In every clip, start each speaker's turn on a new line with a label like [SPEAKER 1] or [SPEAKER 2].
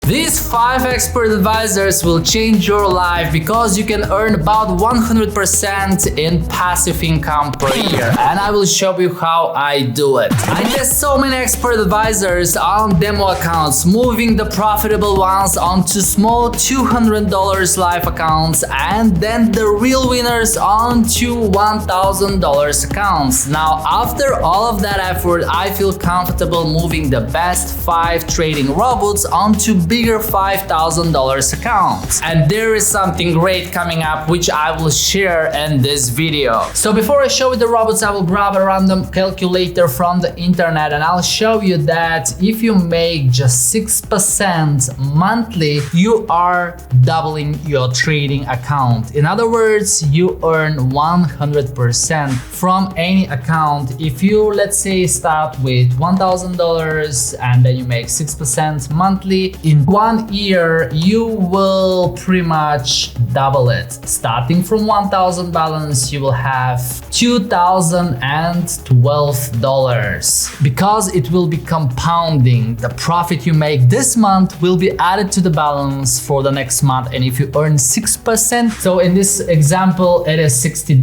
[SPEAKER 1] These 5 expert advisors will change your life because you can earn about 100% in passive income per year, and I will show you how I do it. I test so many expert advisors on demo accounts, moving the profitable ones onto small $200 live accounts and then the real winners onto $1,000 accounts. Now, after all of that effort, I feel comfortable moving the best 5 trading robots onto bigger $5,000 accounts. And there is something great coming up which I will share in this video. So before I show you the robots, I will grab a random calculator from the internet and I'll show you that if you make just 6% monthly, you are doubling your trading account. In other words, you earn 100% from any account. If you, let's say, start with $1,000 and then you make 6% monthly, in 1 year you will pretty much double it. Starting from 1,000 balance, you will have $2,012 because it will be compounding. The profit you make this month will be added to the balance for the next month, and if you earn 6%, so in this example it is $60,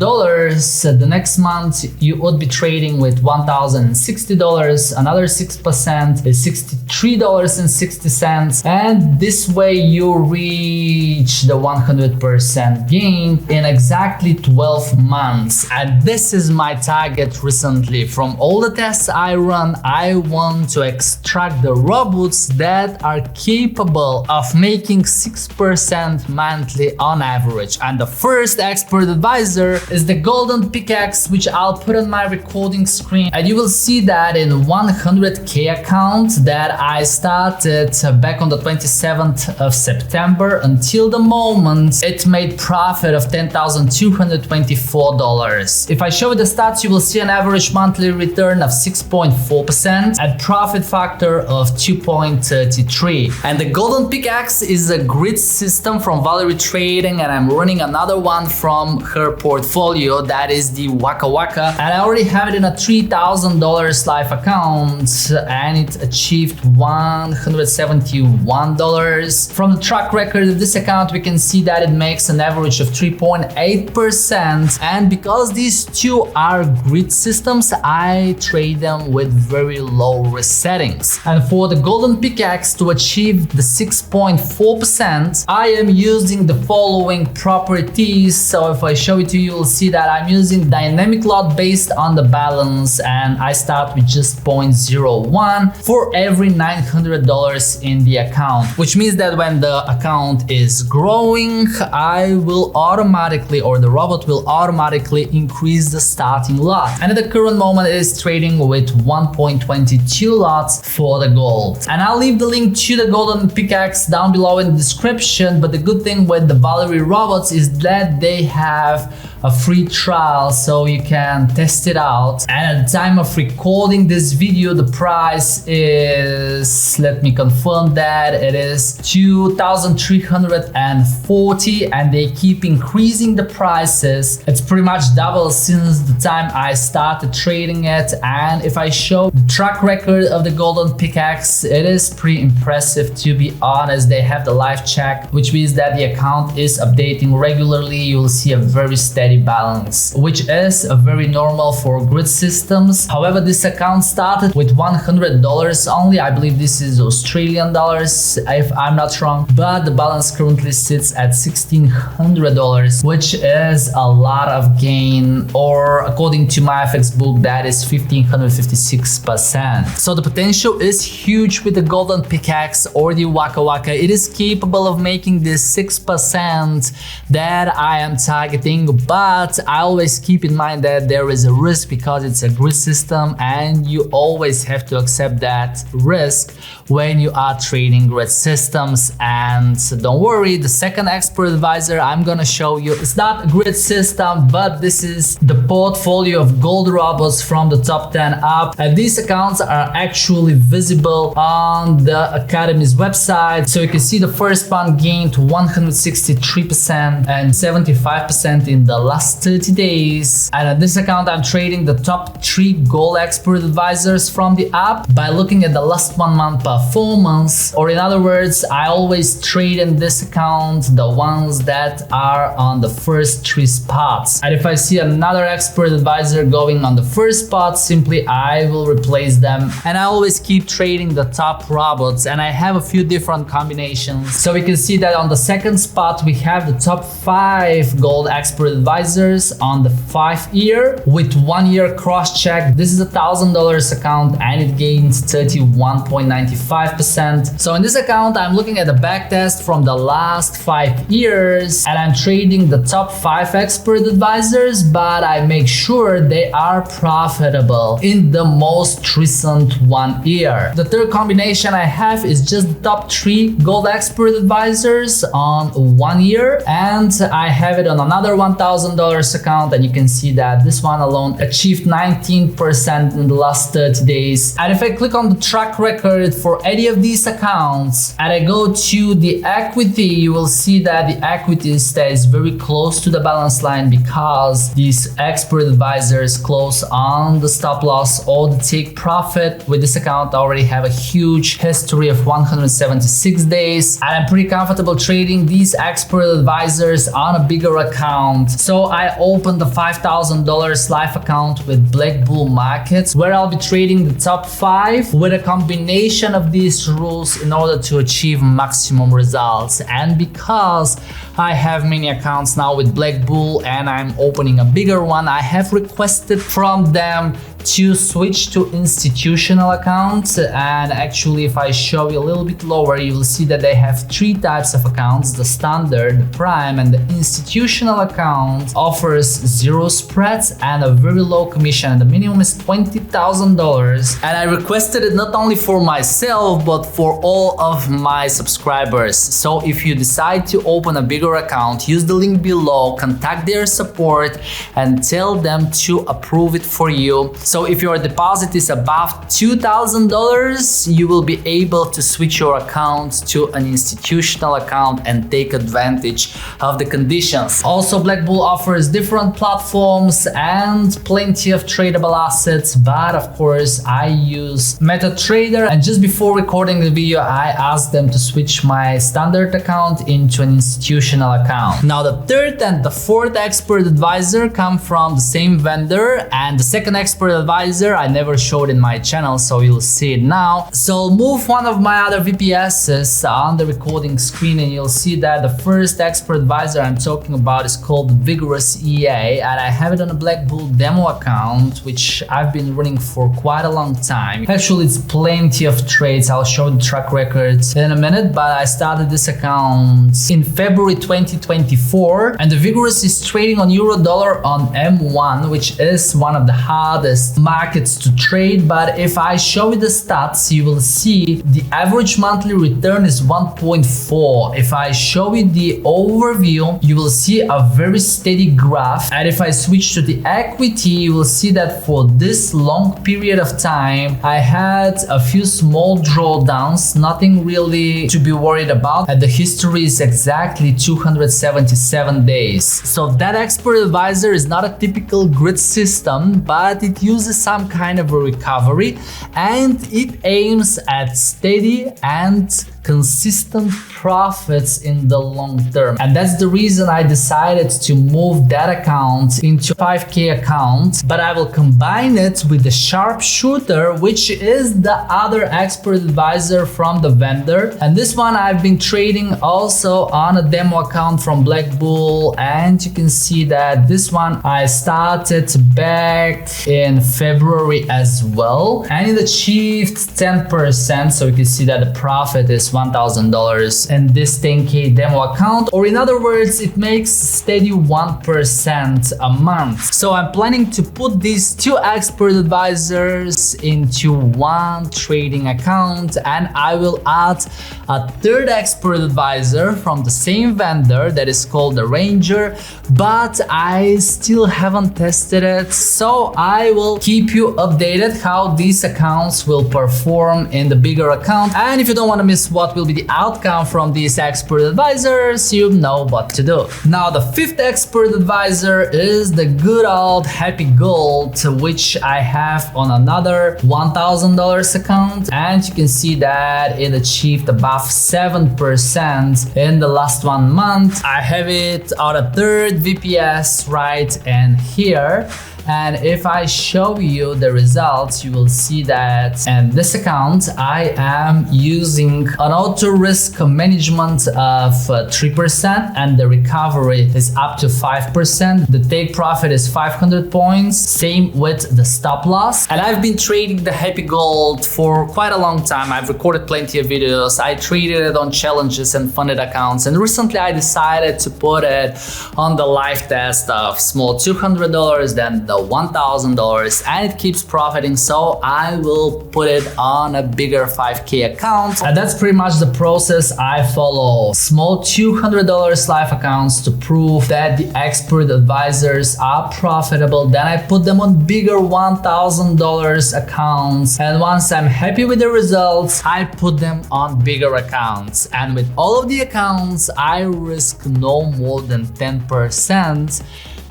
[SPEAKER 1] the next month you would be trading with $1,060, another 6% is $63.60, and this way you reach the 100% gain in exactly 12 months. And this is my target recently. From all the tests I run, I want to extract the robots that are capable of making 6% monthly on average. And the first expert advisor is the golden pickaxe, which I'll put on my recording screen, and you will see that in 100k account that I started back on the 27th of September until the moment it made profit of $10,224. If I show you the stats, you will see an average monthly return of 6.4% and profit factor of 2.33. And the golden pickaxe is a grid system from Valerie Trading, and I'm running another one from her portfolio, that is the Waka Waka, and I already have it in a $3,000 live account and it achieved $171. From the track record of this account, we can see that it makes an average of 3.8%, and because these two are grid systems, I trade them with very low risk settings. And for the golden pickaxe to achieve the 6.4%, I am using the following properties. So if I show it to you, you'll see that I'm using dynamic lot based on the balance, and I start with just 0.01 for every $900 in the account, which means that when the account is growing, I will automatically, or the robot will automatically increase the starting lot. And at the current moment, it is trading with 1.22 lots for the gold. And I'll leave the link to the golden pickaxe down below in the description. But the good thing with the Valerie robots is that they have a free trial, so you can test it out. And at the time of recording this video, the price is, let me confirm that, it is $2,340, and they keep increasing the prices. It's pretty much double since the time I started trading it. And if I show the track record of the golden pickaxe, it is pretty impressive, to be honest. They have the live check, which means that the account is updating regularly. You will see a very steady balance, which is very normal for grid systems. However, this account started with $100 only. I believe this is Australian dollars, if I'm not wrong, but the balance currently sits at $1,600, which is a lot of gain, or according to my FX book, that is 1,556%. So the potential is huge with the golden pickaxe or the Waka Waka. It is capable of making this 6% that I am targeting, but I always keep in mind that there is a risk because it's a grid system, and you always have to accept that risk when you are trading grid systems. And don't worry, the second expert advisor I'm gonna show you is not a grid system, but this is the portfolio of gold robots from the top 10 up, and these accounts are actually visible on the Academy's website. So you can see the first one gained 163% and 75% in the last 30 days. And on this account, I'm trading the top 3 gold expert advisors from the app by looking at the last 1 month performance. Or in other words, I always trade in this account the ones that are on the first 3 spots. And if I see another expert advisor going on the first spot, simply I will replace them. And I always keep trading the top robots, and I have a few different combinations. So we can see that on the second spot we have the top 5 gold expert advisors on the 5-year with 1-year cross check. This is a $1,000 account and it gains 31.95%. So in this account I'm looking at the back test from the last 5 years and I'm trading the top 5 expert advisors, but I make sure they are profitable in the most recent 1 year. The third combination I have is just the top 3 gold expert advisors on 1 year, and I have it on another $1,000 account, and you can see that this one alone achieved 19% in the last 30 days. And if I click on the track record for any of these accounts and I go to the equity, you will see that the equity stays very close to the balance line because these expert advisors close on the stop loss or the take profit. With this account I already have a huge history of 176 days and I'm pretty comfortable trading these expert advisors on a bigger account. So I opened the $5,000 live account with Black Bull Markets where I'll be trading the top 5 with a combination of these rules in order to achieve maximum results. And because I have many accounts now with Black Bull and I'm opening a bigger one, I have requested from them to switch to institutional accounts. And actually if I show you a little bit lower, you will see that they have 3 types of accounts: the standard, the prime, and the institutional account offers 0 spreads and a very low commission, and the minimum is $20,000. And I requested it not only for myself but for all of my subscribers. So if you decide to open a bigger account, use the link below, contact their support and tell them to approve it for you. So if your deposit is above $2,000, you will be able to switch your account to an institutional account and take advantage of the conditions. Also, Black Bull offers different platforms and plenty of tradable assets, but of course I use MetaTrader, and just before recording the video I asked them to switch my standard account into an institutional account. Now the third and the fourth expert advisor come from the same vendor, and the second expert advisor I never showed in my channel, so you'll see it now. So I'll move one of my other VPSs on the recording screen and you'll see that the first expert advisor I'm talking about is called Vigorous EA, and I have it on a Black Bull demo account which I've been running for quite a long time. Actually it's plenty of trades, I'll show the track records in a minute, but I started this account in February 2024 and the Vigorous is trading on euro dollar on M1, which is one of the hardest markets to trade. But if I show you the stats, you will see the average monthly return is 1.4. If I show you the overview, you will see a very steady graph, and if I switch to the equity, you will see that for this long period of time I had a few small drawdowns, nothing really to be worried about, and the history is exactly 277 days. So that expert advisor is not a typical grid system, but it uses some kind of a recovery and it aims at steady and consistent profits in the long term. And that's the reason I decided to move that account into 5K account, but I will combine it with the sharpshooter, which is the other expert advisor from the vendor. And this one I've been trading also on a demo account from Black Bull, and you can see that this one I started back in February as well, and it achieved 10%. So you can see that the profit is $1,000 in this 10K demo account, or in other words, it makes steady 1% a month. So I'm planning to put these 2 expert advisors into one trading account, and I will add a third expert advisor from the same vendor that is called the Ranger, but I still haven't tested it, so I will keep you updated how these accounts will perform in the bigger account. And if you don't want to miss what what will be the outcome from these expert advisors, you know what to do. Now, the fifth expert advisor is the good old Happy Gold, which I have on another $1,000 account, and you can see that it achieved above 7% in the last 1 month. I have it on a third VPS right and here. And if I show you the results, you will see that in this account, I am using an auto risk management of 3% and the recovery is up to 5%. The take profit is 500 points. Same with the stop loss. And I've been trading the Happy Gold for quite a long time. I've recorded plenty of videos. I traded it on challenges and funded accounts. And recently I decided to put it on the live test of small $200, then the $1,000, and it keeps profiting, so I will put it on a bigger 5K account. And that's pretty much the process I follow. Small $200 live accounts to prove that the expert advisors are profitable. Then I put them on bigger $1,000 accounts, and once I'm happy with the results, I put them on bigger accounts. And with all of the accounts, I risk no more than 10%.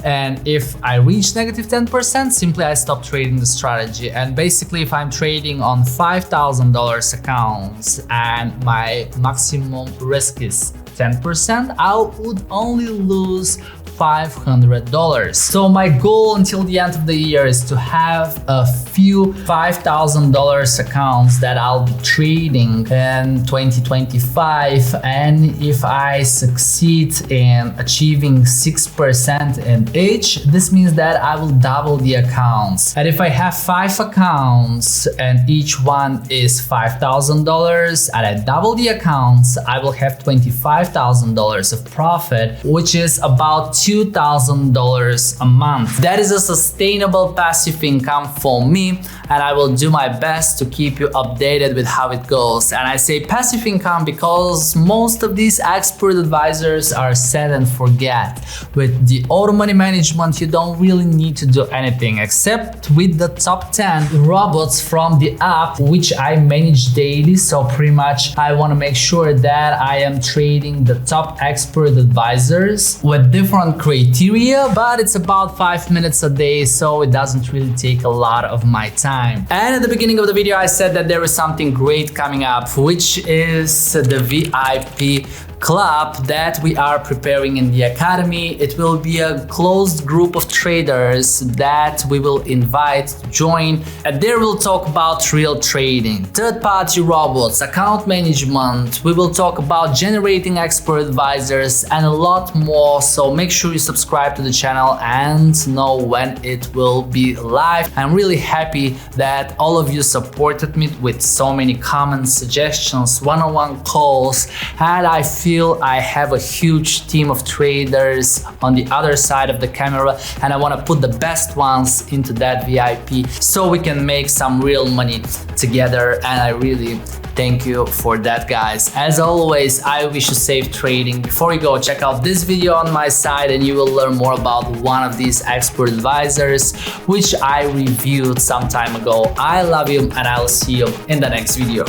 [SPEAKER 1] And if I reach negative 10%, simply I stop trading the strategy. And basically, if I'm trading on $5,000 accounts and my maximum risk is 10%, I would only lose $500. So my goal until the end of the year is to have a few $5,000 accounts that I'll be trading in 2025. And if I succeed in achieving 6% in each, this means that I will double the accounts. And if I have 5 accounts and each one is $5,000 and I double the accounts, I will have $25,000 of profit, which is about $2,000 a month. That is a sustainable passive income for me, and I will do my best to keep you updated with how it goes. And I say passive income because most of these expert advisors are set and forget. With the auto money management, you don't really need to do anything except with the top 10 robots from the app, which I manage daily. So pretty much I want to make sure that I am trading the top expert advisors with different criteria, but it's about 5 minutes a day, so it doesn't really take a lot of my time. And at the beginning of the video, I said that there is something great coming up, which is the VIP club that we are preparing in the academy. It will be a closed group of traders that we will invite to join, and there we'll talk about real trading, third-party robots, account management. We will talk about generating expert advisors and a lot more. So make sure you subscribe to the channel and know when it will be live. I'm really happy that all of you supported me with so many comments, suggestions, one-on-one calls, and I feel I have a huge team of traders on the other side of the camera, and I want to put the best ones into that VIP so we can make some real money together. And I really thank you for that, guys. As always, I wish you safe trading. Before you go, check out this video on my side and you will learn more about one of these expert advisors, which I reviewed some time ago. I love you and I'll see you in the next video.